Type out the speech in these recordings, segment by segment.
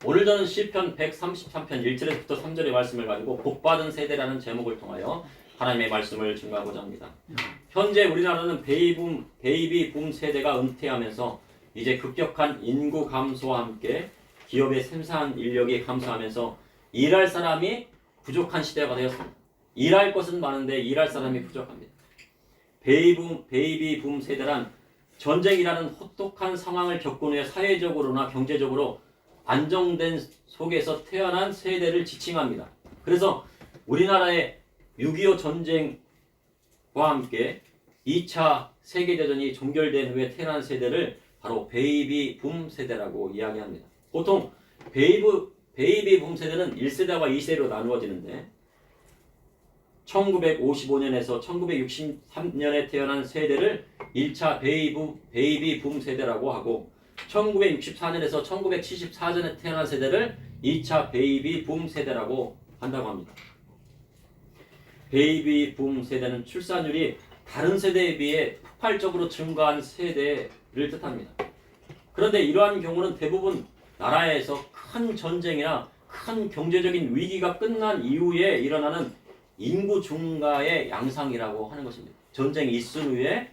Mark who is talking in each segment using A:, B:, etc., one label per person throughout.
A: 오늘 저는 시편 133편 1절에서부터 3절의 말씀을 가지고 복받은 세대라는 제목을 통하여 하나님의 말씀을 증거하고자 합니다. 현재 우리나라는 베이비 붐 세대가 은퇴하면서 이제 급격한 인구 감소와 함께 기업의 생산 인력이 감소하면서 일할 사람이 부족한 시대가 되었습니다. 일할 것은 많은데 일할 사람이 부족합니다. 베이비 붐 세대란 전쟁이라는 혹독한 상황을 겪은 후에 사회적으로나 경제적으로 안정된 속에서 태어난 세대를 지칭합니다. 그래서 우리나라의 6.25 전쟁과 함께 2차 세계대전이 종결된 후에 태어난 세대를 바로 베이비 붐 세대라고 이야기합니다. 보통 베이비 붐 세대는 1세대와 2세대로 나누어지는데 1955년에서 1963년에 태어난 세대를 1차 베이비 붐 세대라고 하고 1964년에서 1974년에 태어난 세대를 2차 베이비 붐 세대라고 한다고 합니다. 베이비 붐 세대는 출산율이 다른 세대에 비해 폭발적으로 증가한 세대를 뜻합니다. 그런데 이러한 경우는 대부분 나라에서 큰 전쟁이나 큰 경제적인 위기가 끝난 이후에 일어나는 인구 증가의 양상이라고 하는 것입니다. 전쟁이 있은 후에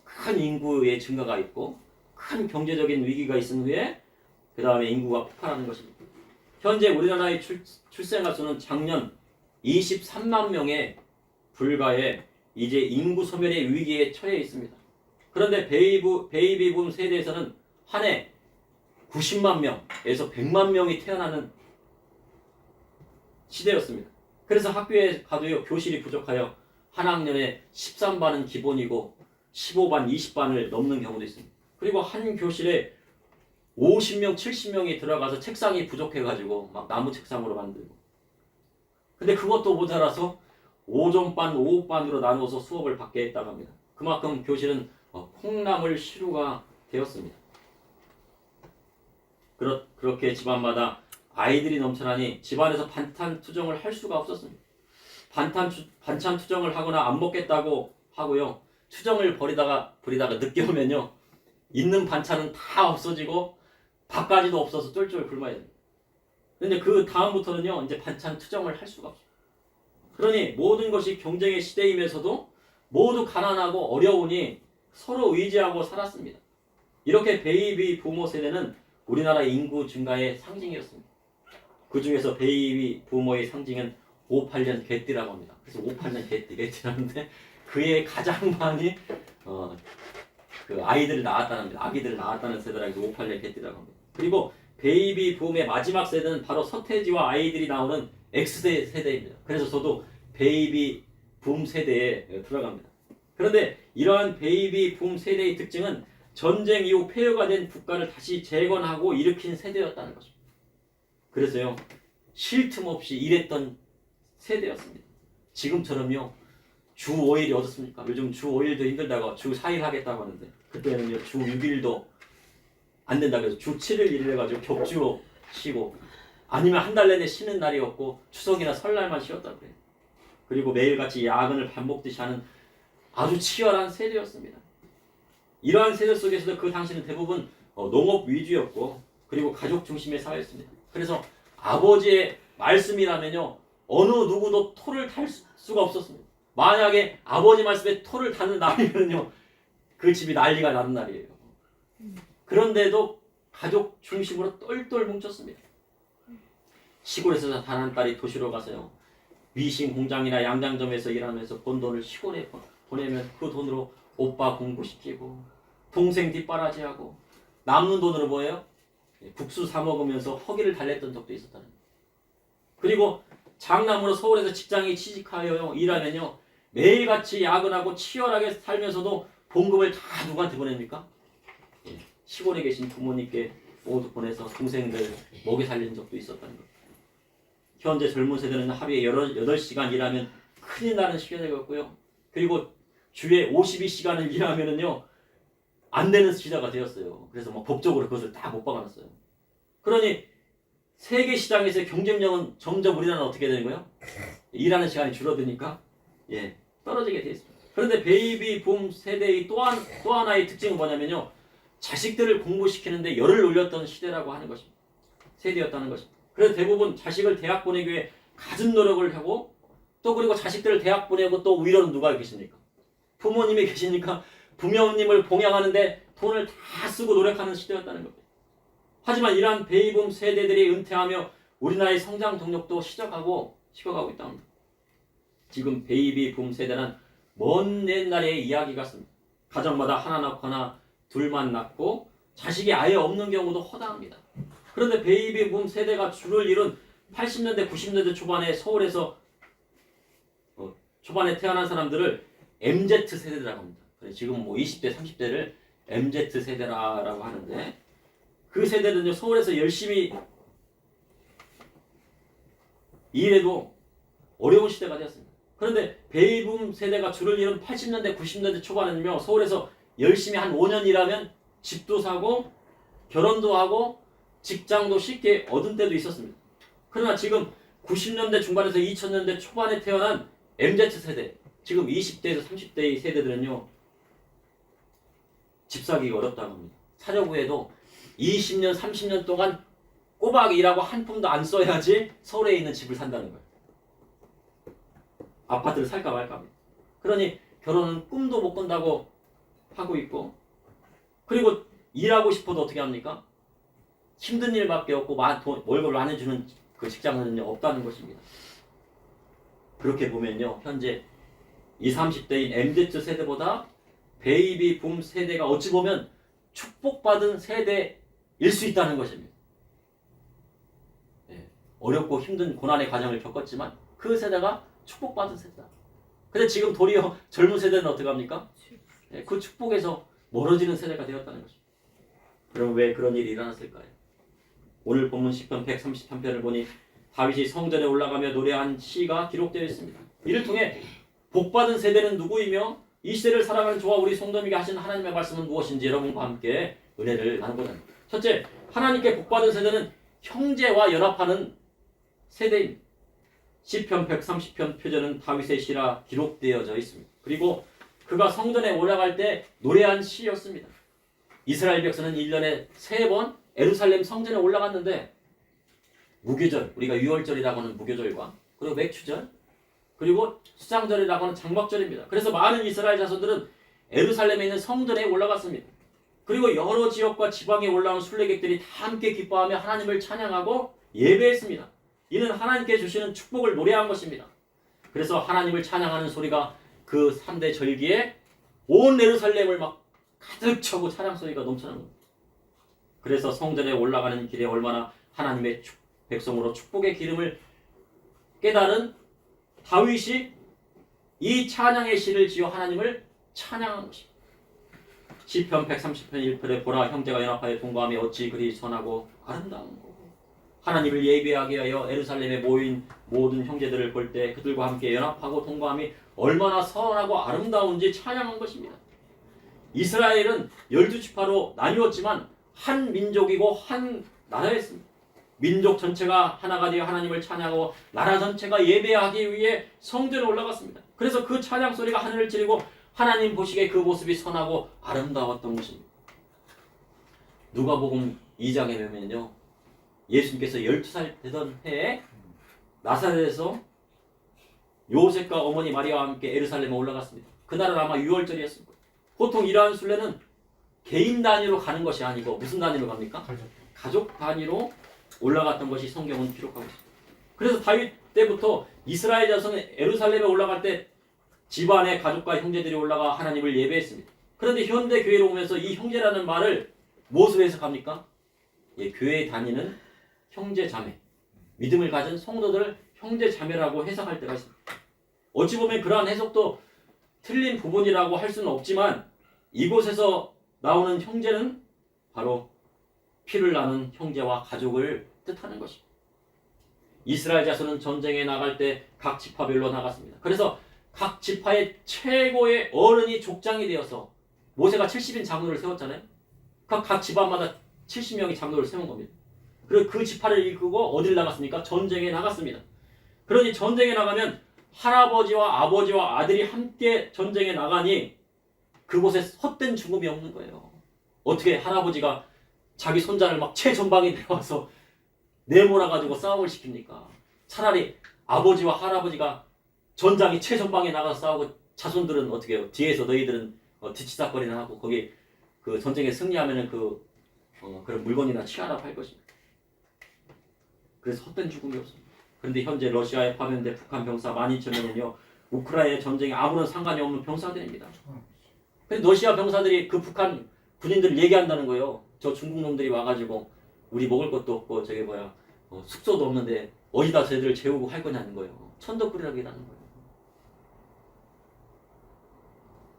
A: 큰 인구의 증가가 있고 큰 경제적인 위기가 있은 후에 그 다음에 인구가 폭발하는 것입니다. 현재 우리나라의 출생아 수는 작년 23만 명에 불과해 이제 인구 소멸의 위기에 처해 있습니다. 그런데 베이비 붐 세대에서는 한 해 90만 명에서 100만 명이 태어나는 시대였습니다. 그래서 학교에 가도요, 교실이 부족하여 한 학년에 13반은 기본이고 15반, 20반을 넘는 경우도 있습니다. 그리고 한 교실에 50명, 70명이 들어가서 책상이 부족해가지고 막 나무 책상으로 만들고. 근데 그것도 모자라서 5종반, 5반으로 나누어서 수업을 받게 했다고 합니다. 그만큼 교실은 콩나물 시루가 되었습니다. 그렇게 집안마다 아이들이 넘쳐나니 집안에서 반찬 투정을 할 수가 없었습니다. 반찬 투정을 하거나 안 먹겠다고 하고요. 투정을 부리다가 늦게 오면요. 있는 반찬은 다 없어지고 밥까지도 없어서 쫄쫄 굶어야 됩니다. 그런데 그 다음부터는요. 이제 반찬 투정을 할 수가 없어요. 그러니 모든 것이 경쟁의 시대이면서도 모두 가난하고 어려우니 서로 의지하고 살았습니다. 이렇게 베이비 부모 세대는 우리나라 인구 증가의 상징이었습니다. 그 중에서 베이비 부모의 상징은 58년 개띠라고 합니다. 그래서 58년 개띠라는데 그에 가장 많이 그 아기들을 낳았다는 세대라 해서 58년 개띠라고 합니다. 그리고 베이비 붐의 마지막 세대는 바로 서태지와 아이들이 나오는 X세대입니다. 그래서 저도 베이비 붐 세대에 들어갑니다. 그런데 이러한 베이비 붐 세대의 특징은 전쟁 이후 폐허가 된 국가를 다시 재건하고 일으킨 세대였다는 것입니다. 그래서요, 쉴 틈 없이 일했던 세대였습니다. 지금처럼요, 주 5일이 어떻습니까? 요즘 주 5일도 힘들다고 주 4일 하겠다고 하는데, 그때는요, 주 6일도 안 된다고 해서 주 7일 일을 해가지고 격주로 쉬고, 아니면 한 달 내내 쉬는 날이 없고, 추석이나 설날만 쉬었다고 그래요. 그리고 매일같이 야근을 반복듯이 하는 아주 치열한 세대였습니다. 이러한 세대 속에서도 그 당시는 대부분 농업 위주였고, 그리고 가족 중심의 사회였습니다. 그래서 아버지의 말씀이라면요, 어느 누구도 토를 달 수가 없었습니다. 만약에 아버지 말씀에 토를 다는 날이면요, 그 집이 난리가 나는 날이에요. 그런데도 가족 중심으로 똘똘 뭉쳤습니다. 시골에서 자란 딸이 도시로 가서요, 미신 공장이나 양장점에서 일하면서 번 돈을 시골에 보내면 그 돈으로 오빠 공부시키고 동생 뒷바라지하고 남는 돈으로 뭐예요? 국수 사 먹으면서 허기를 달랬던 적도 있었다는 거예요. 그리고 장남으로 서울에서 직장에 취직하여 일하면요, 매일같이 야근하고 치열하게 살면서도 봉급을 다 누구한테 보냅니까? 시골에 계신 부모님께 모두 보내서 동생들 먹여 살린 적도 있었다는 거예요. 현재 젊은 세대는 하루에 8시간 일하면 큰일 나는 시대였고요. 그리고 주에 52시간을 일하면은요, 안 되는 시대가 되었어요. 그래서 뭐 법적으로 그것을 다 못 박아놨어요. 그러니 세계 시장에서의 경쟁력은 점점 우리나라는 어떻게 되는 거예요? 일하는 시간이 줄어드니까 떨어지게 되어 있습니다. 그런데 베이비 붐 세대의 또 하나의 특징은 뭐냐면요, 자식들을 공부시키는데 열을 올렸던 시대라고 하는 것입니다. 세대였다는 것입니다. 그래서 대부분 자식을 대학 보내기 위해 갖은 노력을 하고 또 그리고 자식들을 대학 보내고 또 위로는 누가 계십니까? 부모님이 계시니까 부모님을 봉양하는데 돈을 다 쓰고 노력하는 시대였다는 겁니다. 하지만 이러한 베이비붐 세대들이 은퇴하며 우리나라의 성장 동력도 식어가고 있다 합니다. 지금 베이비붐 세대는 먼 옛날의 이야기 같습니다. 가정마다 하나 낳거나 둘만 낳고 자식이 아예 없는 경우도 허다합니다. 그런데 베이비붐 세대가 줄을 이룬 80년대 90년대 초반에 서울에서 초반에 태어난 사람들을 MZ 세대라고 합니다. 지금 뭐 20대 30대를 MZ 세대라고 하는데 그 세대는요 서울에서 열심히 일해도 어려운 시대가 되었습니다. 그런데 베이비붐 세대가 줄을 이룬 80년대 90년대 초반에는요 서울에서 열심히 한 5년 일하면 집도 사고 결혼도 하고 직장도 쉽게 얻은 때도 있었습니다. 그러나 지금 90년대 중반에서 2000년대 초반에 태어난 MZ 세대, 지금 20대에서 30대의 세대들은요 집 사기가 어렵다고 합니다. 사려고 해도 20년, 30년 동안 꼬박 일하고 한 푼도 안 써야지 서울에 있는 집을 산다는 거예요. 아파트를 살까 말까 합니다. 그러니 결혼은 꿈도 못 꾼다고 하고 있고 그리고 일하고 싶어도 어떻게 합니까? 힘든 일밖에 없고 월급을 안 해주는 그 직장은 없다는 것입니다. 그렇게 보면요 현재 20, 30대인 MZ 세대보다 베이비붐 세대가 어찌 보면 축복받은 세대일 수 있다는 것입니다. 네, 어렵고 힘든 고난의 과정을 겪었지만 그 세대가 축복받은 세대다. 근데 지금 도리어 젊은 세대는 어떻게 합니까? 네, 그 축복에서 멀어지는 세대가 되었다는 것입니다. 그럼 왜 그런 일이 일어났을까요? 오늘 본문 시편 133편을 보니 다윗이 성전에 올라가며 노래한 시가 기록되어 있습니다. 이를 통해 복받은 세대는 누구이며 이 시대를 살아가는 저와 우리 성도님에게 하신 하나님의 말씀은 무엇인지 여러분과 함께 은혜를 나눠보자 합니다. 첫째, 하나님께 복받은 세대는 형제와 연합하는 세대입니다. 시편 130편 표제는 다윗의 시라 기록되어져 있습니다. 그리고 그가 성전에 올라갈 때 노래한 시였습니다. 이스라엘 백성은 1년에 3번 예루살렘 성전에 올라갔는데 무교절, 우리가 유월절이라고 하는 무교절과 그리고 맥추절, 그리고 수장절이라고 하는 장막절입니다. 그래서 많은 이스라엘 자손들은 예루살렘에 있는 성전에 올라갔습니다. 그리고 여러 지역과 지방에 올라온 순례객들이 다 함께 기뻐하며 하나님을 찬양하고 예배했습니다. 이는 하나님께 주시는 축복을 노래한 것입니다. 그래서 하나님을 찬양하는 소리가 그 3대 절기에 온 예루살렘을 막 가득 차고 찬양 소리가 넘쳐나는 겁니다. 그래서 성전에 올라가는 길에 얼마나 하나님의 백성으로 축복의 기름을 깨달은 다윗이 이 찬양의 시를 지어 하나님을 찬양한 것입니다. 시편 130편 1절에 보라 형제가 연합하여 동거하며 어찌 그리 선하고 아름다운고 하나님을 예배하게 하여 예루살렘에 모인 모든 형제들을 볼 때 그들과 함께 연합하고 동거함이 얼마나 선하고 아름다운지 찬양한 것입니다. 이스라엘은 12지파로 나뉘었지만 한 민족이고 한 나라였습니다. 민족 전체가 하나가 되어 하나님을 찬양하고 나라 전체가 예배하기 위해 성전에 올라갔습니다. 그래서 그 찬양 소리가 하늘을 찌르고 하나님 보시기에 그 모습이 선하고 아름다웠던 것입니다. 누가복음 2장에 보면요 예수님께서 12살 되던 해에 나사렛에서 요셉과 어머니 마리아와 함께 예루살렘에 올라갔습니다. 그날은 아마 유월절이었습니다. 보통 이러한 순례는 개인 단위로 가는 것이 아니고 무슨 단위로 갑니까? 가족 단위로 올라갔던 것이 성경은 기록하고 있습니다. 그래서 다윗 때부터 이스라엘 자손은 예루살렘에 올라갈 때 집안의 가족과 형제들이 올라가 하나님을 예배했습니다. 그런데 현대 교회로 오면서 이 형제라는 말을 무엇으로 해석합니까? 교회에 다니는 형제 자매, 믿음을 가진 성도들을 형제 자매라고 해석할 때가 있습니다. 어찌 보면 그러한 해석도 틀린 부분이라고 할 수는 없지만 이곳에서 나오는 형제는 바로 피를 나눈 형제와 가족을 뜻하는 것입니다. 이스라엘 자손은 전쟁에 나갈 때 각 지파별로 나갔습니다. 그래서 각 지파의 최고의 어른이 족장이 되어서 모세가 70인 장로를 세웠잖아요. 각 집안마다 70명의 장로를 세운 겁니다. 그리고 그 지파를 이끌고 어디를 나갔습니까? 전쟁에 나갔습니다. 그러니 전쟁에 나가면 할아버지와 아버지와 아들이 함께 전쟁에 나가니 그곳에 헛된 죽음이 없는 거예요. 어떻게 할아버지가 자기 손자를 막 최전방에 내려와서 내몰아가지고 싸움을 시킵니까? 차라리 아버지와 할아버지가 전장이 최전방에 나가서 싸우고 자손들은 어떻게 해요? 뒤에서 너희들은 뒤치다거리나 하고 거기 그 전쟁에 승리하면은 그런 물건이나 취하라고 할 것입니다. 그래서 헛된 죽음이 없습니다. 그런데 현재 러시아에 파견된 북한 병사 12,000명은요 우크라이나 전쟁에 아무런 상관이 없는 병사들입니다. 근데 러시아 병사들이 그 북한 군인들을 얘기한다는 거예요. 저 중국 놈들이 와가지고 우리 먹을 것도 없고 저게 뭐야 숙소도 없는데 어디다 쟤들을 재우고 할 거냐는 거예요. 천덕꾸러기라는 거예요.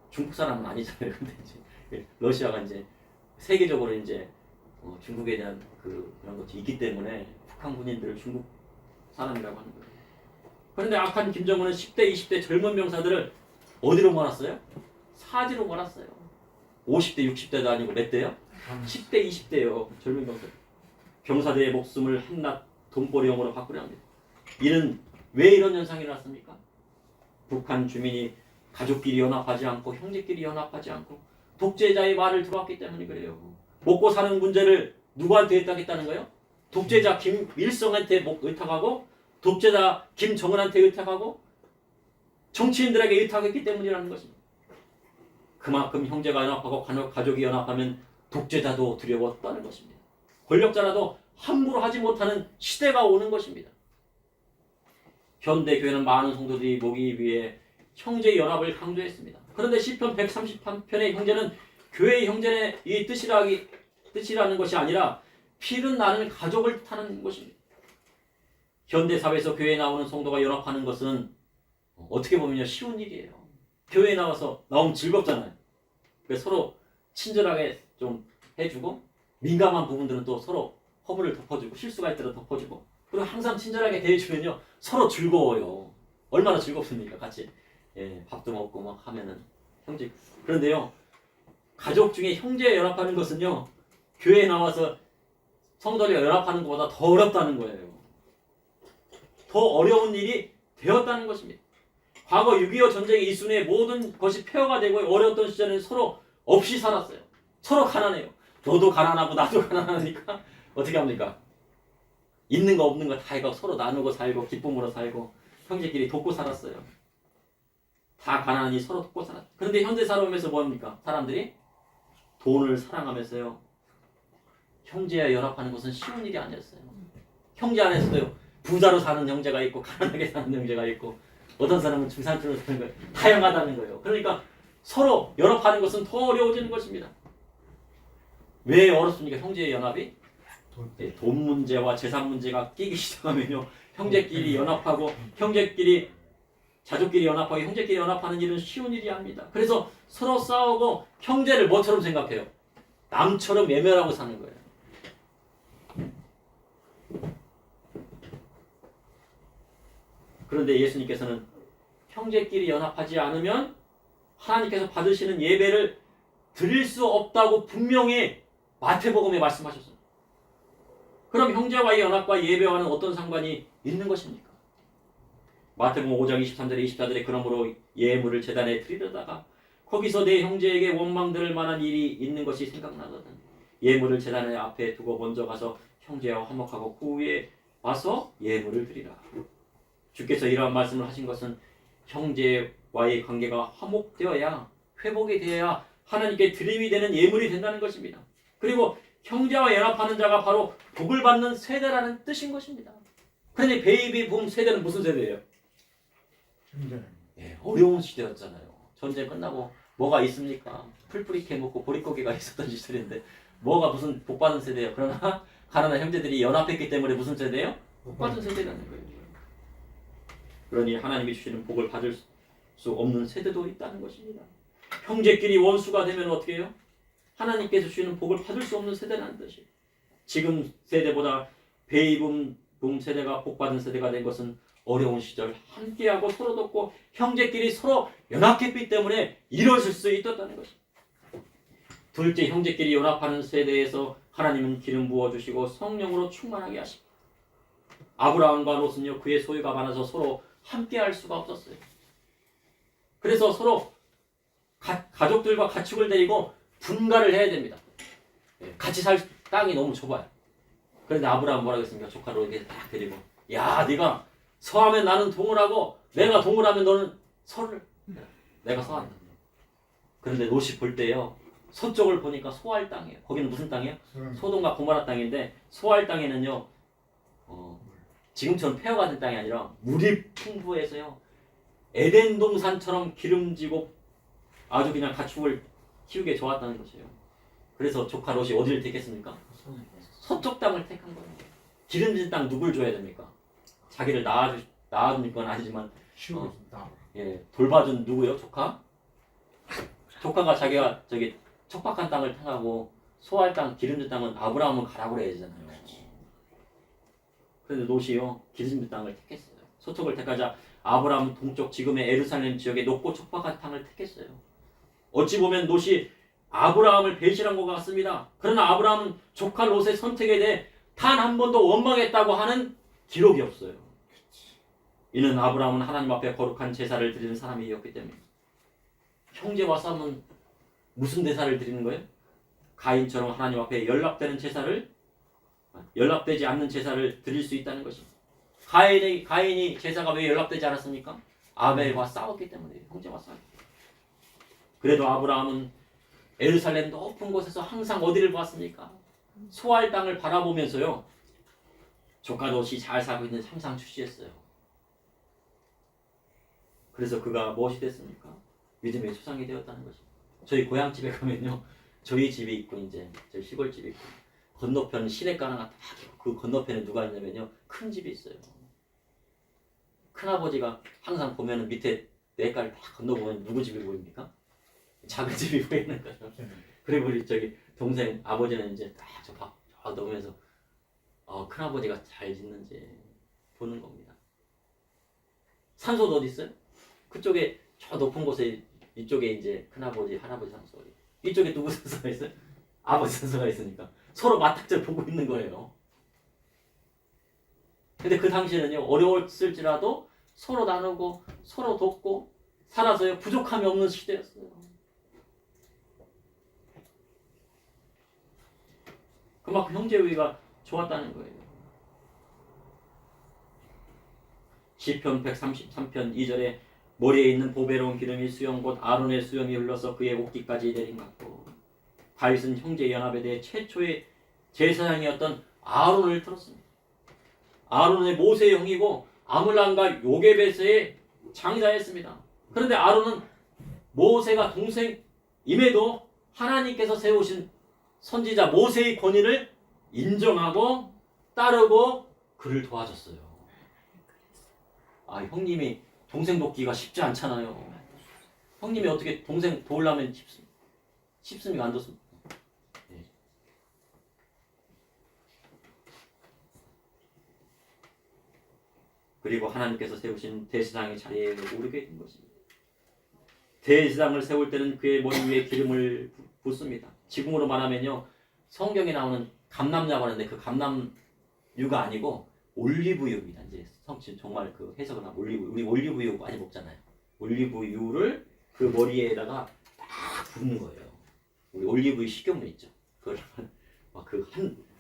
A: 중국 사람은 아니잖아요. 근데 이제 러시아가 이제 세계적으로 이제 중국에 대한 그런 것이 있기 때문에 북한 군인들을 중국 사람이라고 하는 거예요. 그런데 악한 김정은은 10대, 20대 젊은 병사들을 어디로 몰았어요? 사지로 몰았어요. 50대, 60대도 아니고 몇 대요? 10대, 20대요. 젊은 병사. 병사들의 목숨을 한낱 돈벌이용으로 바꾸려 합니다. 이는 왜 이런 현상이 일어났습니까? 북한 주민이 가족끼리 연합하지 않고 형제끼리 연합하지 않고 독재자의 말을 들어왔기 때문에 그래요. 먹고 사는 문제를 누구한테 의탁했다는 거예요? 독재자 김일성한테 의탁하고 독재자 김정은한테 의탁하고 정치인들에게 의탁했기 때문이라는 것입니다. 그만큼 형제가 연합하고 가족이 연합하면 독재자도 두려웠다는 것입니다. 권력자라도 함부로 하지 못하는 시대가 오는 것입니다. 현대 교회는 많은 성도들이 모이기 위해 형제 연합을 강조했습니다. 그런데 시편 133편의 형제는 교회의 형제의 이 뜻이라는 것이 아니라 피는 나는 가족을 뜻하는 것입니다. 현대 사회에서 교회에 나오는 성도가 연합하는 것은 어떻게 보면 쉬운 일이에요. 교회에 나오면 즐겁잖아요. 그래서 서로 친절하게 좀 해주고 민감한 부분들은 또 서로 허물을 덮어주고 실수가 있더라도 덮어주고 그리고 항상 친절하게 대해주면요 서로 즐거워요. 얼마나 즐겁습니까? 같이 밥도 먹고 막 하면은 형제. 그런데요 가족 중에 형제 연합하는 것은요 교회에 나와서 성도들이 연합하는 것보다 더 어렵다는 거예요. 더 어려운 일이 되었다는 것입니다. 과거 6.25 전쟁의 이순에 모든 것이 폐허가 되고 어려웠던 시절에는 서로 없이 살았어요. 서로 가난해요. 너도 가난하고 나도 가난하니까 어떻게 합니까? 있는 거 없는 거 다 이거 서로 나누고 살고 기쁨으로 살고 형제끼리 돕고 살았어요. 다 가난하니 서로 돕고 살았어요. 그런데 현대 살아오면서 뭐합니까? 사람들이 돈을 사랑하면서요. 형제와 연합하는 것은 쉬운 일이 아니었어요. 형제 안에서도요. 부자로 사는 형제가 있고 가난하게 사는 형제가 있고 어떤 사람은 중산층으로 사는 거예요. 다양하다는 거예요. 그러니까 서로 연합하는 것은 더 어려워지는 것입니다. 왜 어렵습니까? 형제의 연합이? 돈 문제와 재산 문제가 끼기 시작하면요. 형제끼리 연합하고 형제끼리 자족끼리 연합하고 형제끼리 연합하는 일은 쉬운 일이 아닙니다. 그래서 서로 싸우고 형제를 뭐처럼 생각해요? 남처럼 외면하고 사는 거예요. 그런데 예수님께서는 형제끼리 연합하지 않으면 하나님께서 받으시는 예배를 드릴 수 없다고 분명히 마태복음에 말씀하셨습니다. 그럼 형제와의 연합과 예배와는 어떤 상관이 있는 것입니까? 마태복음 5장 23절에 24절에 그러므로 예물을 제단에 드리려다가 거기서 내 형제에게 원망들을 만한 일이 있는 것이 생각나거든. 예물을 제단의 앞에 두고 먼저 가서 형제와 화목하고 그 후에 와서 예물을 드리라. 주께서 이러한 말씀을 하신 것은 형제와의 관계가 화목되어야 회복이 되어야 하나님께 드림이 되는 예물이 된다는 것입니다. 그리고 형제와 연합하는 자가 바로 복을 받는 세대라는 뜻인 것입니다. 그런데 베이비 붐 세대는 무슨 세대예요? 어려운 시대였잖아요. 전쟁 끝나고 뭐가 있습니까? 풀뿌리 캐먹고 보릿고개가 있었던 시절인데 뭐가 무슨 복받은 세대예요? 그러나 가난한 형제들이 연합했기 때문에 무슨 세대예요? 복받은 세대라는 거예요. 그러니 하나님이 주시는 복을 받을 수 없는 세대도 있다는 것입니다. 형제끼리 원수가 되면 어떻게 해요? 하나님께서 주시는 복을 받을 수 없는 세대라는 뜻이에요. 지금 세대보다 베이비 붐 세대가 복받은 세대가 된 것은 어려운 시절 함께하고 서로 돕고 형제끼리 서로 연합했기 때문에 이루어질 수 있었다는 것입니다. 둘째, 형제끼리 연합하는 세대에서 하나님은 기름 부어주시고 성령으로 충만하게 하십니다. 아브라함과 롯은요 그의 소유가 많아서 서로 함께할 수가 없었어요. 그래서 서로 가족들과 가축을 데리고 분가를 해야 됩니다. 같이 살 땅이 너무 좁아요. 그런데 아브라함 뭐라 그랬습니까? 조카로 이렇게 딱 데리고 야 네가 서하면 나는 동을 하고 내가 동을 하면 너는 서를 내가 서한다. 그런데 롯이 볼 때요 서쪽을 보니까 소알 땅이에요. 거기는 무슨 땅이에요? 소돔과 고모라 땅인데 소알 땅에는요 지금처럼 폐허가 된 땅이 아니라 물이 풍부해서요 에덴 동산처럼 기름지고 아주 그냥 가축을 키우기에 좋았다는 것이에요. 그래서 조카 롯이 어디를 택했습니까? 서쪽 땅을 택한 거예요. 기름진 땅 누굴 줘야 됩니까? 자기를 낳아준 건 아니지만 돌봐준 누구요? 조카? 조카가 자기가 저기 척박한 땅을 택하고 소할 땅, 기름진 땅은 아브라함은 가라고 그래야 되잖아요. 그런데 롯이요 기름진 땅을 택했어요. 서쪽을 택하자 아브라함은 동쪽 지금의 예루살렘 지역의 높고 척박한 땅을 택했어요. 어찌 보면 롯이 아브라함을 배신한 것 같습니다. 그러나 아브라함은 조카 롯의 선택에 대해 단 한 번도 원망했다고 하는 기록이 없어요. 이는 아브라함은 하나님 앞에 거룩한 제사를 드리는 사람이었기 때문에. 형제와 싸움은 무슨 제사를 드리는 거예요? 가인처럼 하나님 앞에 연락되지 않는 제사를 드릴 수 있다는 것입니다. 가인이 제사가 왜 연락되지 않았습니까? 아벨과 싸웠기 때문에 형제와 싸웠기 때문에. 그래도 아브라함은 예루살렘 높은 곳에서 항상 어디를 보았습니까? 소알 땅을 바라보면서요 조카 롯이 잘 살고 있는 항상 추시했어요. 그래서 그가 무엇이 됐습니까? 믿음의 조상이 되었다는 것입니다. 저희 고향집에 가면요 저희 집이 있고 이제 저희 시골집이 있고 건너편 시냇가랑 그 건너편에 누가 있냐면요 큰 집이 있어요. 큰아버지가 항상 보면은 밑에 냇가를 딱 건너보면 누구 집이 보입니까? 작은 집이 보이는 거죠. 그리고 우리 저기 동생 아버지는 이제 딱 저 넘으면서 큰아버지가 잘 짓는지 보는 겁니다. 산소도 어디 있어요? 그쪽에 저 높은 곳에 이쪽에 이제 큰아버지 할아버지 산소 이쪽에 누구 산소가 있어요? 아버지 산소가 있으니까 서로 맞닥뜨려 보고 있는 거예요. 근데 그 당시에는요 어려웠을지라도 서로 나누고 서로 돕고 살아서요 부족함이 없는 시대였어요. 그만큼 형제우애가 좋았다는 거예요. 시편 133편 2절에 머리에 있는 보배로운 기름이 수염 곧 아론의 수염이 흘러서 그의 옷깃까지 내린 같고 다윗은 형제 연합에 대해 최초의 제사장이었던 아론을 들었습니다. 아론은 모세의 형이고 아물람과 요게베스의 장자였습니다. 그런데 아론은 모세가 동생임에도 하나님께서 세우신 선지자 모세의 권위를 인정하고 따르고 그를 도와줬어요. 형님이 동생 돕기가 쉽지 않잖아요. 형님이 어떻게 동생 도우려면 쉽습니까? 안 좋습니까? 네. 그리고 하나님께서 세우신 대제사장의 자리에 오르게 된 것입니다. 대제사장을 세울 때는 그의 머리 위에 기름을 붓습니다. 지금으로 말하면요 성경에 나오는 감람유라고 하는데 그 감람유가 아니고 올리브유입니다. 이제 정말 그 해석은 우리 올리브유 많이 먹잖아요. 올리브유를 그 머리에다가 딱 붓는 거예요. 우리 올리브유 식용유 있죠. 그걸 막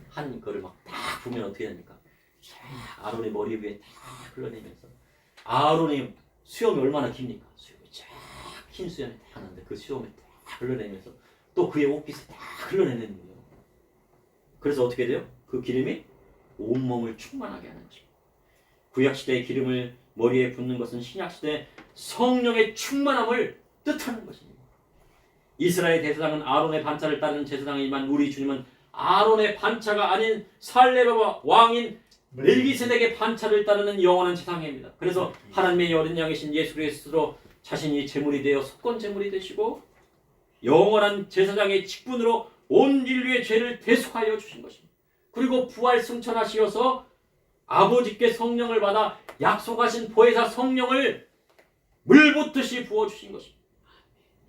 A: 한 거를 막 딱 부으면 어떻게 됩니까? 아론의 머리 위에 딱 흘러내면서 아론의 수염이 얼마나 깁니까? 수염이 쫙 긴 수염이 딱 하는데 그 수염이 딱 흘러내면서 또 그의 옷깃을 딱 흘러내는 거예요. 그래서 어떻게 돼요? 그 기름이 온몸을 충만하게 하는 것입니다. 구약시대의 기름을 머리에 붓는 것은 신약시대 성령의 충만함을 뜻하는 것입니다. 이스라엘 대제사장은 아론의 반차를 따르는 제사장이지만 우리 주님은 아론의 반차가 아닌 살레바 왕인 멜기세덱의 반차를 따르는 영원한 제사장입니다. 그래서 하나님의 어린 양이신 예수 그리스도로 자신이 제물이 되어 속건 제물이 되시고 영원한 제사장의 직분으로 온 인류의 죄를 대속하여 주신 것입니다. 그리고 부활 승천하시어서 아버지께 성령을 받아 약속하신 보혜사 성령을 물 붓듯이 부어주신 것입니다.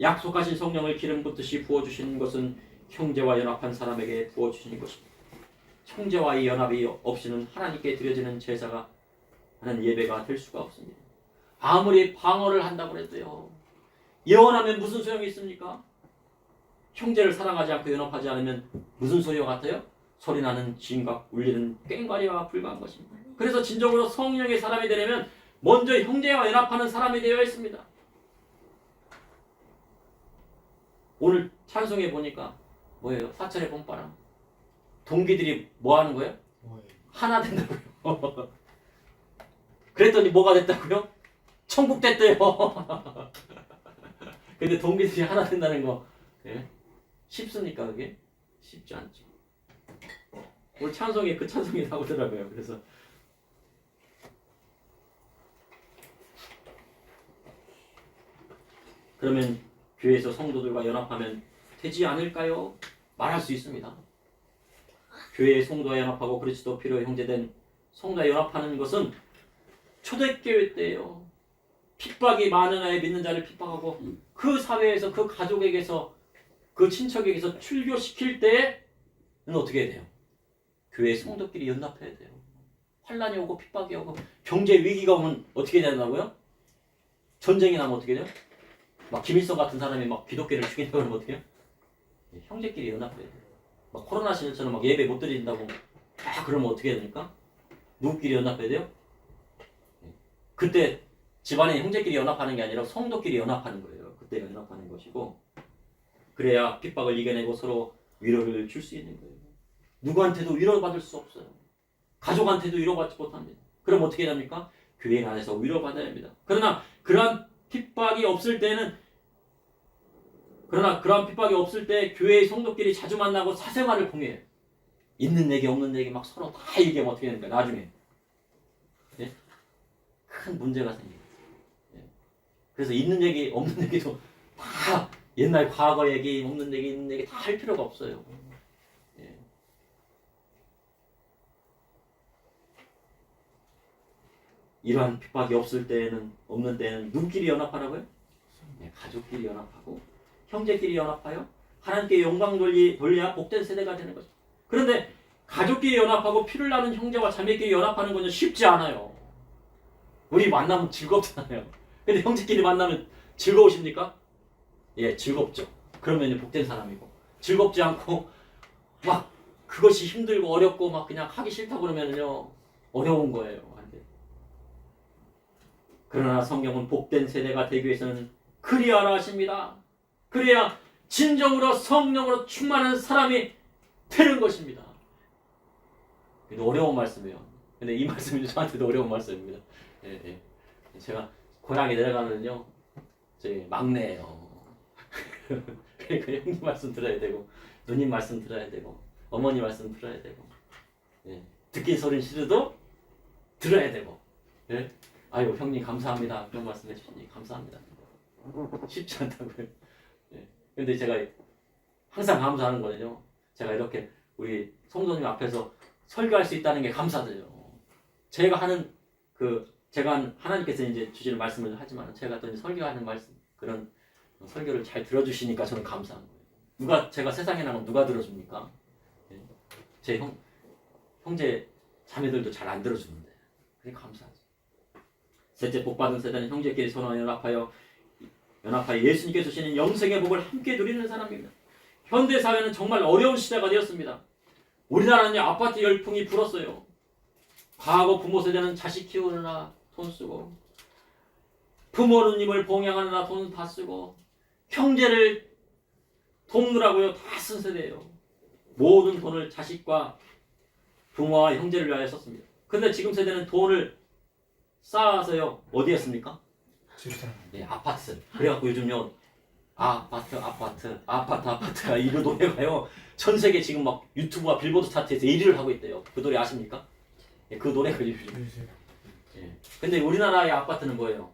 A: 약속하신 성령을 기름 붓듯이 부어주신 것은 형제와 연합한 사람에게 부어주신 것입니다. 형제와의 연합이 없이는 하나님께 드려지는 제사가 하는 예배가 될 수가 없습니다. 아무리 방언을 한다고 해도요 예언하면 무슨 소용이 있습니까? 형제를 사랑하지 않고 연합하지 않으면 무슨 소용 같아요? 소리나는 징각, 울리는 꽹과리와 불과한 것입니다. 그래서 진정으로 성령의 사람이 되려면 먼저 형제와 연합하는 사람이 되어야 했습니다. 오늘 찬송해 보니까 뭐예요? 사철의 봄바람. 동기들이 뭐 하는 거예요? 하나 된다고요. 그랬더니 뭐가 됐다고요? 천국 됐대요. 근데 동기들이 하나 된다는 거 예? 쉽습니까 그게? 쉽지 않죠. 오늘 찬송에 그 찬송이 나오더라고요. 그래서 그러면 교회에서 성도들과 연합하면 되지 않을까요? 말할 수 있습니다. 교회의 성도와 연합하고 그리스도 피로 형제된 성도와 연합하는 것은 초대교회 때예요. 핍박이 많은 아이 믿는 자를 핍박하고 그 사회에서 그 가족에게서 그 친척에게서 출교시킬 때는 어떻게 해야 돼요? 교회 성도끼리 연합해야 돼요. 환란이 오고 핍박이 오고 경제 위기가 오면 어떻게 된다고요? 전쟁이 나면 어떻게 돼요? 막 김일성 같은 사람이 막 기독교를 죽인다고 하면 어떻게 해요? 형제끼리 연합해야 돼요. 막 코로나 시절처럼 막 예배 못 드린다고 그러면 어떻게 해야 됩니까? 누구끼리 연합해야 돼요? 그때 집안의 형제끼리 연합하는 게 아니라 성도끼리 연합하는 거예요. 그때가 연합하는 것이고 그래야 핍박을 이겨내고 서로 위로를 줄 수 있는 거예요. 누구한테도 위로받을 수 없어요. 가족한테도 위로받지 못합니다. 그럼 어떻게 해야 합니까? 교회 안에서 위로받아야 합니다. 그러나 그러한 핍박이 없을 때는 그러한 핍박이 없을 때 교회의 성도끼리 자주 만나고 사생활을 공유해요. 있는 얘기 없는 얘기 막 서로 다 얘기하면 어떻게 되는가 나중에 예? 큰 문제가 생겨요. 예? 그래서 있는 얘기 없는 얘기도 다 옛날 과거 얘기 없는 얘기 있는 얘기 다 할 필요가 없어요. 예. 이러한 핍박이 없을 때는 없는 때는 누구끼리 연합하라고요? 네, 가족끼리 연합하고 형제끼리 연합하여 하나님께 영광 돌려야 복된 세대가 되는 거죠. 그런데 가족끼리 연합하고 피를 나는 형제와 자매끼리 연합하는 것은 쉽지 않아요. 우리 만나면 즐겁잖아요. 근데 형제끼리 만나면 즐거우십니까? 예, 즐겁죠. 그러면 이제 복된 사람이고 즐겁지 않고 막 그것이 힘들고 어렵고 막 그냥 하기 싫다고 그러면요 어려운 거예요. 안 돼. 그러나 성경은 복된 세대가 되기 위해서는 그리하라 하십니다. 그래야 진정으로 성령으로 충만한 사람이 되는 것입니다. 어려운 말씀이에요. 근데 이 말씀이 저한테도 어려운 말씀입니다. 예, 예. 제가 고향에 내려가면요, 제 막내예요. 그러니까 형님 말씀 들어야 되고, 누님 말씀 들어야 되고, 어머니 말씀 들어야 되고, 예. 듣긴 소린 싫어도 들어야 되고, 예. 아유 형님 감사합니다. 그런 말씀해 주시니 감사합니다. 쉽지 않다고요. 예. 근데 제가 항상 감사하는 거는요. 제가 이렇게 우리 성도님 앞에서 설교할 수 있다는 게 감사드려요. 제가 하나님께서 이제 주시는 말씀을 하지만 제가 또 설교하는 말씀 그런 설교를 잘 들어주시니까 저는 감사한 거예요. 제가 세상에 나가면 누가 들어줍니까? 예. 제 형제 자매들도 잘 안 들어주는데 그게 감사하죠. 셋째 복받은 세대는 형제끼리 서로 연합하여 예수님께서 주시는 영생의 복을 함께 누리는 사람입니다. 현대 사회는 정말 어려운 시대가 되었습니다. 우리나라는 아파트 열풍이 불었어요. 과거 부모 세대는 자식 키우느라 돈 쓰고 부모님을 봉양하느라 돈 다 쓰고 형제를 돕느라고요 다 쓴 세대예요. 모든 돈을 자식과 부모와 형제를 위하여 썼습니다. 근데 지금 세대는 돈을 쌓아서요 어디에 씁니까? 네, 아파트. 그래갖고 요즘요 아파트가 이 노래가요 전 세계 지금 막 유튜브와 빌보드 차트에서 1위를 하고 있대요. 그 노래 아십니까? 예, 그 노래가 요즘. 예. 근데 우리나라의 아파트는 뭐예요?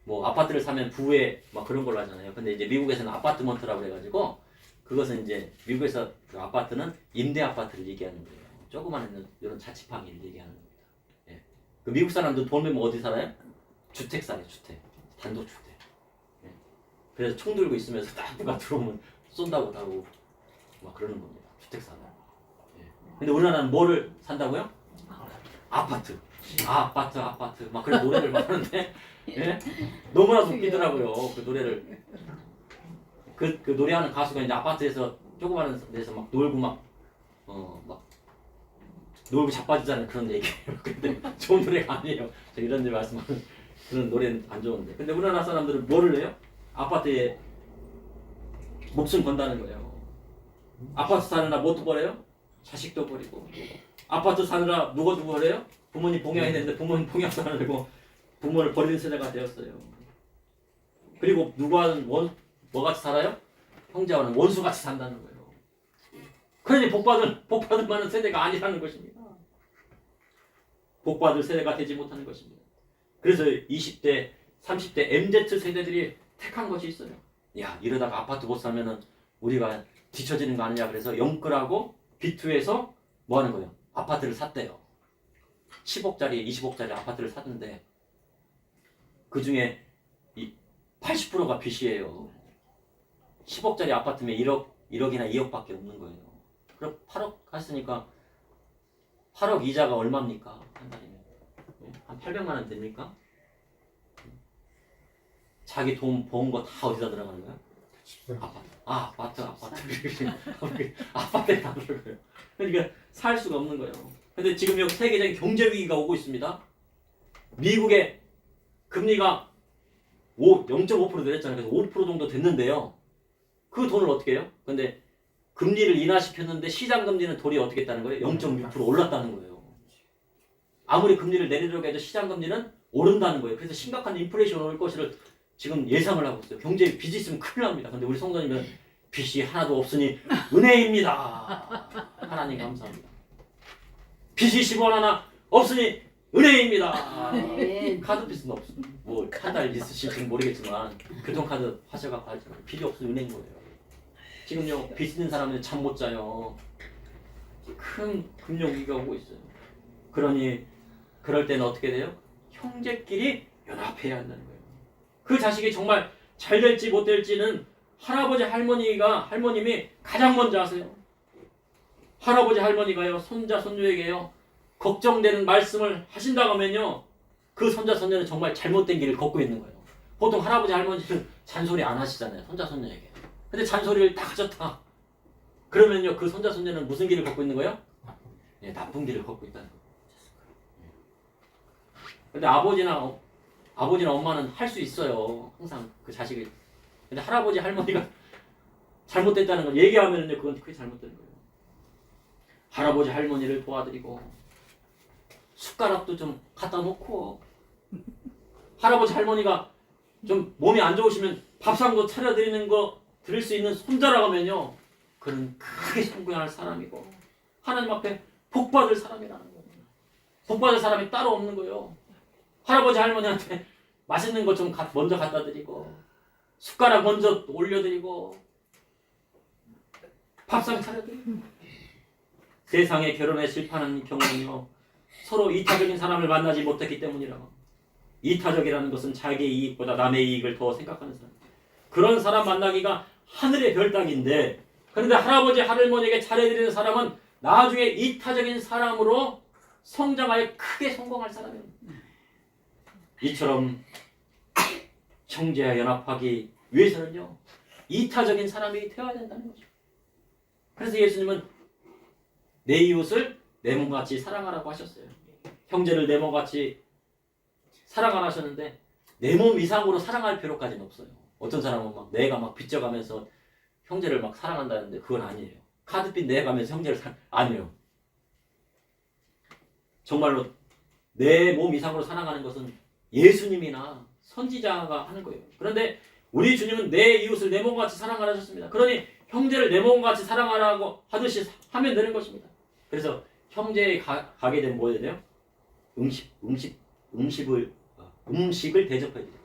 A: 뭐 아파트를 사면 부에 막 그런 걸로 하잖아요. 근데 이제 미국에서는 아파트먼트라고 그래가지고 그것은 이제 미국에서 그 아파트는 임대 아파트를 얘기하는 거예요. 조그마한 이런 자취방을 얘기하는 겁니다. 예. 그 미국 사람들 돈 벌면 어디 살아요? 주택 살아요. 주택. 단독주택. 예. 그래서 총 들고 있으면서 딱 누가 들어오면 쏜다고 하고 막 그러는 겁니다. 주택 사는. 예. 근데 우리나라는 뭐를 산다고요? 아파트. 아파트. 막 그런 노래를 막 하는데 예? 너무나 웃기더라고요. 그 노래를. 그 노래하는 가수가 이제 아파트에서 조그마한 데서 막 놀고 막 막 놀고 자빠지자는 그런 얘기예요. 근데 좋은 노래가 아니에요. 저 이런 데 말씀하는 그런 노래는 안 좋은데. 근데 우리나라 사람들은 뭐를 해요? 아파트에 목숨 건다는 거예요. 아파트 사느라 뭣도 버려요? 자식도 버리고. 아파트 사느라 누구 버려요? 부모님 봉양이 되는데 부모님 봉양도 안 하고 부모를 버리는 세대가 되었어요. 그리고 누구와는 뭐같이 살아요? 형제와는 원수같이 산다는 거예요. 그러니 복받을 만한 세대가 아니라는 것입니다. 복받을 세대가 되지 못하는 것입니다. 그래서 20대, 30대 MZ 세대들이 택한 것이 있어요. 야, 이러다가 아파트 못 사면은 우리가 뒤처지는 거 아니냐. 그래서 영끌하고 비투에서 뭐 하는 거예요? 아파트를 샀대요. 10억짜리, 20억짜리 아파트를 샀는데 그 중에 80%가 빚이에요. 10억짜리 아파트면 1억이나 2억밖에 없는 거예요. 그럼 8억 했으니까 8억 이자가 얼마입니까? 한 달이면 한 800만 원 됩니까? 자기 돈 번 거 다 어디다 들어가는 거야? 아파트. 아파트에 다 들어가요. 그러니까 살 수가 없는 거예요. 근데 지금 여기 세계적인 경제 위기가 오고 있습니다. 미국의 금리가 0.5% 내렸잖아요. 그래서 5% 정도 됐는데요. 그 돈을 어떻게 해요? 근데 금리를 인하시켰는데 시장 금리는 도리어 어떻게 했다는 거예요? 0.6% 올랐다는 거예요. 아무리 금리를 내리려고 해도 시장 금리는 오른다는 거예요. 그래서 심각한 인플레이션 올 것을 지금 예상을 하고 있어요. 경제에 빚이 있으면 큰일 납니다. 근데 우리 성도님은 빚이 하나도 없으니 은혜입니다. 하나님 감사합니다. 빚이 10원 하나 없으니 은혜입니다. 카드 빚은 없어. 뭐 한 달 있으실지 모르겠지만 교통카드 하셔갖고 하지만 빚이 없으니 은혜인 거예요. 지금요 빚 있는 사람은 잠 못 자요. 큰 금융위기가 오고 있어요. 그러니 그럴 때는 어떻게 돼요? 형제끼리 연합해야 한다는 거예요. 그 자식이 정말 잘 될지 못 될지는 할아버지 할머님이 가장 먼저 아세요. 할아버지 할머니가요 손자 손녀에게요 걱정되는 말씀을 하신다고 하면요 그 손자 손녀는 정말 잘못된 길을 걷고 있는 거예요. 보통 할아버지 할머니는 잔소리 안 하시잖아요 손자 손녀에게. 근데 잔소리를 다 하셨다. 그러면요 그 손자 손녀는 무슨 길을 걷고 있는 거예요? 네, 나쁜 길을 걷고 있다는 거예요. 근데 아버지나 엄마는 할 수 있어요. 항상 그 자식이. 근데 할아버지 할머니가 잘못됐다는 걸 얘기하면요 그건 그게 잘못된 거예요. 할아버지 할머니를 도와드리고 숟가락도 좀 갖다 놓고 할아버지 할머니가 좀 몸이 안 좋으시면 밥상도 차려드리는 거 드릴 수 있는 손자라고 하면요 그는 크게 성공할 사람이고 하나님 앞에 복받을 사람이라는 거예요. 복받을 사람이 따로 없는 거예요. 할아버지 할머니한테 맛있는 거 좀 먼저 갖다 드리고 숟가락 먼저 올려드리고 밥상 차려드리고. 세상에 결혼에 실패하는 경우는요 서로 이타적인 사람을 만나지 못했기 때문이라고. 이타적이라는 것은 자기의 이익보다 남의 이익을 더 생각하는 사람. 그런 사람 만나기가 하늘의 별따기인데 그런데 할아버지 할머니에게 잘해드리는 사람은 나중에 이타적인 사람으로 성장하여 크게 성공할 사람이에요. 이처럼 형제와 연합하기 위해서는요 이타적인 사람이 되어야 된다는 거죠. 그래서 예수님은 내 이웃을 내 몸같이 사랑하라고 하셨어요. 형제를 내 몸같이 사랑 안 하셨는데 내 몸 이상으로 사랑할 필요까지는 없어요. 어떤 사람은 막 내가 막 빚져가면서 형제를 막 사랑한다는데 그건 아니에요. 카드빚 내가면서 형제를 아니에요. 정말로 내 몸 이상으로 사랑하는 것은 예수님이나 선지자가 하는 거예요. 그런데 우리 주님은 내 이웃을 내 몸같이 사랑하라 하셨습니다. 그러니 형제를 내 몸같이 사랑하라고 하듯이 하면 되는 것입니다. 그래서 형제에 가게 되면 뭐 해야 돼요? 음식을 대접해야 돼요.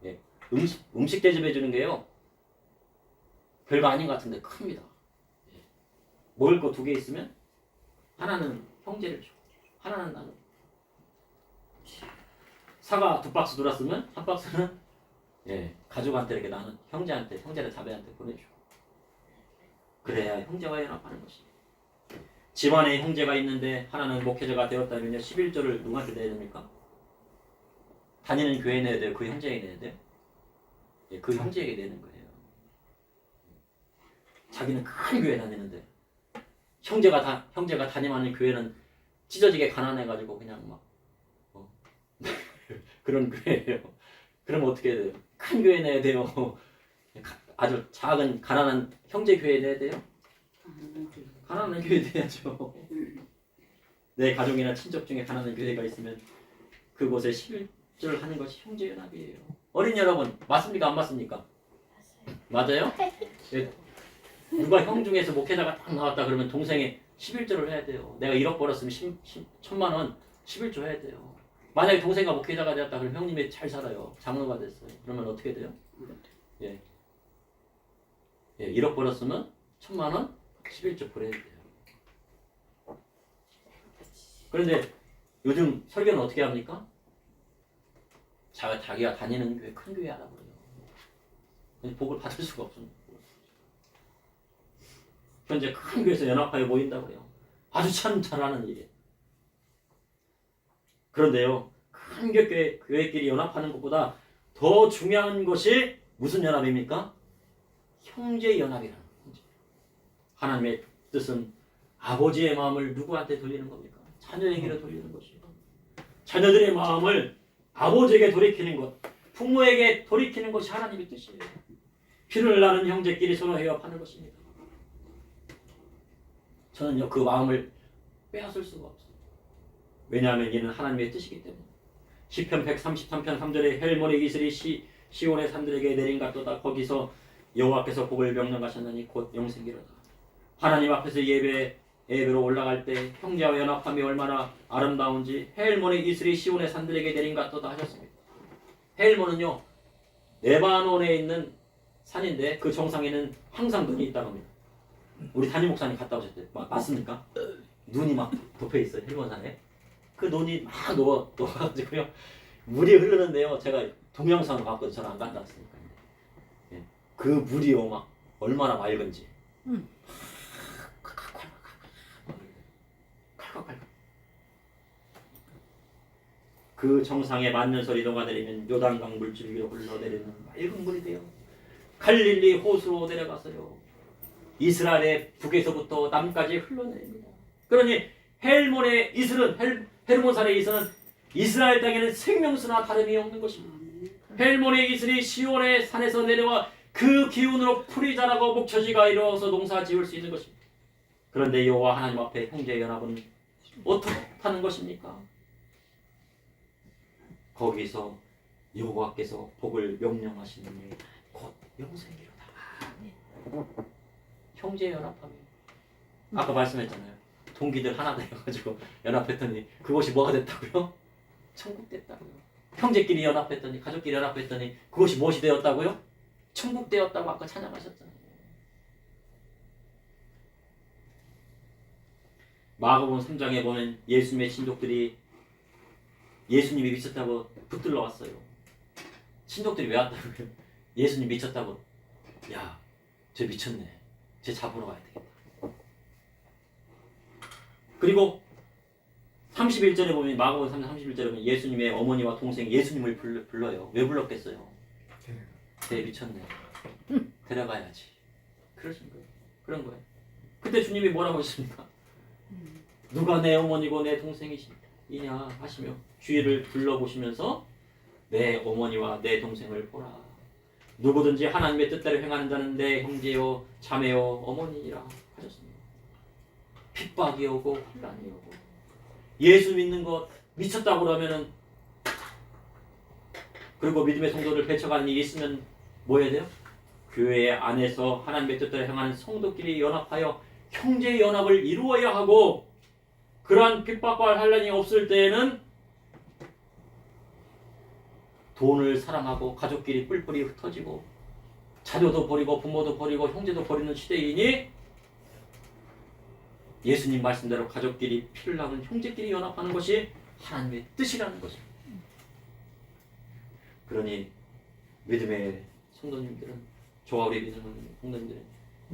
A: 예, 음식 대접해 주는 게요 별거 아닌 것 같은데 큽니다. 예, 먹을 거 2개 있으면 하나는 형제를 줘, 하나는 나는. 사과 2박스 들었으면 한 박스는 가족한테 이렇게 나는 형제나 자매한테 보내줘. 그래야 형제와 연합하는 것입니다. 집안에 형제가 있는데 하나는 목회자가 되었다면요 11조를 누구한테 내야 됩니까? 다니는 교회에 내야 돼요? 그 형제에게 내야 돼요? 그 형제에게 내는 거예요. 자기는 큰 교회 다니는데 형제가 담임하는 교회는 찢어지게 가난해가지고 그냥 막 그런 교회예요. 그러면 어떻게 해야 돼요? 큰 교회 내야 돼요. 아주 작은 가난한 형제 교회 내야 돼요? 가난한 교회 내야죠. 내 가족이나 친척 중에 가난한 교회가 있으면 그곳에 11절 하는 것이 형제연합이에요. 어린 여러분 맞습니까? 안 맞습니까? 맞아요? 예. 누가 형 중에서 목회자가 딱 나왔다 그러면 동생이 11조를 해야 돼요. 내가 1억 벌었으면 1,000만 원 11조 해야 돼요. 만약에 동생과 목회자가 되었다 그러면 형님이 잘 살아요. 장로가 됐어요. 그러면 어떻게 돼요? 예. 1억 벌었으면 1,000만 원 11조 보내야 돼요. 그런데 요즘 설교는 어떻게 합니까? 자기가 다니는 교회 큰 교회 알아버려요. 복을 받을 수가 없습니다. 현재 큰 교회에서 연합하여 모인다고 해요. 아주 참 잘하는 일이에요. 그런데요, 큰 교회끼리 연합하는 것보다 더 중요한 것이 무슨 연합입니까? 형제 연합이라는 거죠. 하나님의 뜻은 아버지의 마음을 누구한테 돌리는 겁니까? 자녀에게로 돌리는 것이에요. 자녀들의 마음을 아버지에게 돌이키는 것, 부모에게 돌이키는 것이 하나님의 뜻이에요. 피를 나는 형제끼리 서로 회합하는 것입니다. 저는요 그 마음을 빼앗을 수가 없어요. 왜냐하면 이는 하나님의 뜻이기 때문에. 시편 133편 3절에 헬몬의 이슬이 시온의 산들에게 내린 같도다. 거기서 여호와께서 복을 명령하셨느니 곧 영생이로다. 하나님 앞에서 예배로 올라갈 때 형제와 연합함이 얼마나 아름다운지 헬몬의 이슬이 시온의 산들에게 내린 같도다 하셨습니다. 헬몬은요 레바논에 있는 산인데 그 정상에는 항상 눈이 있다고 합니다. 우리 담임 목사님 갔다 오셨대요. 맞습니까? 눈이 막 덮여 있어요. 헬몬산에. 그 눈이 막 녹아가지고요 물이 흐르는데요. 제가 동영상을 봤거든요. 저는 안 갔다 왔으니까. 예. 그 물이요 막 얼마나 맑은지. 칼칼칼칼. 그 정상에 만년설이 녹아내리면 요단강 물줄 위로 흘러내리는 맑은 물이 돼요. 갈릴리 호수로 내려가서요. 이스라엘의 북에서부터 남까지 흘러내립니다. 그러니 헬몬의 이슬은 헬몬산의 이슬은 이스라엘 땅에는 생명수나 다름이 없는 것입니다. 헬몬의 이슬이 시온의 산에서 내려와 그 기운으로 풀이 자라고 목처지가 이루어서 농사 지을 수 있는 것입니다. 그런데 여호와 하나님 앞에 형제 연합은 어떻게 하는 것입니까? 거기서 여호와께서 복을 명령하시는 곧 영생이로다. 형제 연합하면 아까 말씀했잖아요. 동기들 하나 되어가지고 연합했더니 그것이 뭐가 됐다고요? 천국 됐다고요. 형제끼리 연합했더니 가족끼리 연합했더니 그것이 무엇이 되었다고요? 천국 되었다고 아까 찬양하셨잖아요. 마가복음 3장에 보면 예수님의 친족들이 예수님이 미쳤다고 붙들러 왔어요. 친족들이 왜 왔다고요? 예수님 미쳤다고. 야, 쟤 미쳤네. 쟤 잡으러 가야 되겠다. 그리고 31절에 보면 마가복음 3장 31절에 보면 예수님의 어머니와 동생 예수님을 불러요. 왜 불렀겠어요? 쟤 미쳤네. 데려가야지. 그러신 거예요. 그런 거예요. 그때 주님이 뭐라고 하셨습니까? 누가 내 어머니고 내 동생이냐 하시며 주위를 둘러보시면서 내 어머니와 내 동생을 보라. 누구든지 하나님의 뜻대로 행하는 자는 내 형제요 자매요 어머니니라 하셨습니다. 핍박이 오고 혼란이 오고 예수 믿는 것 미쳤다고 그러면은 그리고 믿음의 성도를 배척하는 일이 있으면 뭐 해야 돼요? 교회 안에서 하나님의 뜻대로 행하는 성도끼리 연합하여 형제 연합을 이루어야 하고 그러한 핍박과 환란이 없을 때에는 돈을 사랑하고 가족끼리 뿔뿔이 흩어지고 자녀도 버리고 부모도 버리고 형제도 버리는 시대이니 예수님 말씀대로 가족끼리 피를 나눈 형제끼리 연합하는 것이 하나님의 뜻이라는 것입니다. 그러니 믿음의 성도님들은 저와 우리 믿음의 성도님들은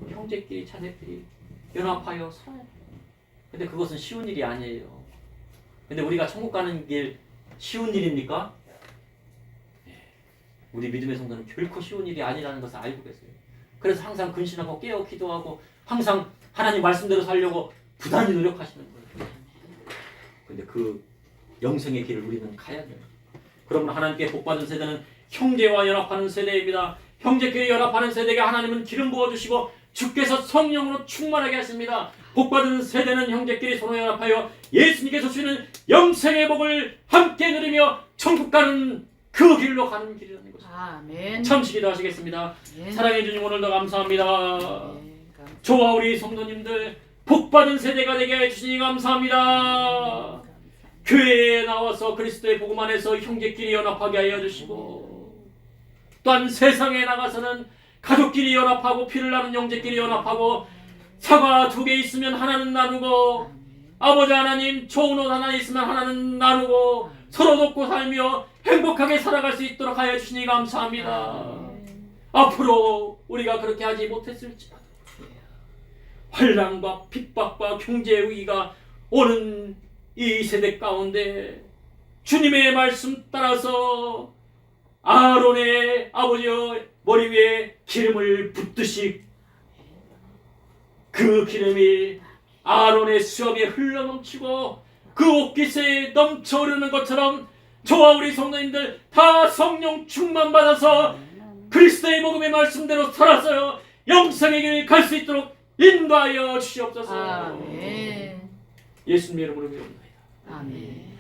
A: 형제끼리 자녀끼리 연합하여 살아야 해요. 근데 그것은 쉬운 일이 아니에요. 근데 우리가 천국 가는 길 쉬운 일입니까? 우리 믿음의 성도는 결코 쉬운 일이 아니라는 것을 알고 계세요. 그래서 항상 근신하고 깨어 기도하고 항상 하나님 말씀대로 살려고 부단히 노력하시는 거예요. 근데 그 영생의 길을 우리는 가야 돼요. 그러면 하나님께 복받은 세대는 형제와 연합하는 세대입니다. 형제끼리 연합하는 세대에게 하나님은 기름 부어주시고 주께서 성령으로 충만하게 하십니다. 복받은 세대는 형제끼리 서로 연합하여 예수님께서 주시는 영생의 복을 함께 누리며 천국 가는 그 길로 가는 길이라는 것입니다.
B: 아멘.
A: 참시 기도하시겠습니다.
B: 네.
A: 사랑해 주님 오늘도 감사합니다.
B: 네, 감사합니다.
A: 저와 우리 성도님들 복받은 세대가 되게 해주시니 감사합니다.
B: 감사합니다.
A: 교회에 나와서 그리스도의 복음 안에서 형제끼리 연합하게 하여 주시고 또한 세상에 나가서는 가족끼리 연합하고 피를 나는 형제끼리 연합하고 사과 2개 있으면 하나는 나누고 아버지 하나님 좋은 옷 하나 있으면 하나는 나누고 서로 돕고 살며 행복하게 살아갈 수 있도록 하여 주시니 감사합니다. 앞으로 우리가 그렇게 하지 못했을지라도 환난과 핍박과 경제 위기가 오는 이 세대 가운데 주님의 말씀 따라서 아론의 아버지의 머리 위에 기름을 붓듯이 그 기름이 아론의 수염에 흘러넘치고 그 옷깃에 넘쳐흐르는 것처럼 저와 우리 성도님들 다 성령 충만받아서 그리스도의 복음의 말씀대로 살아서 영생의 길을 갈 수 있도록 인도하여 주시옵소서.
B: 아멘.
A: 예수님의 이름으로 기도합니다.
B: 아멘.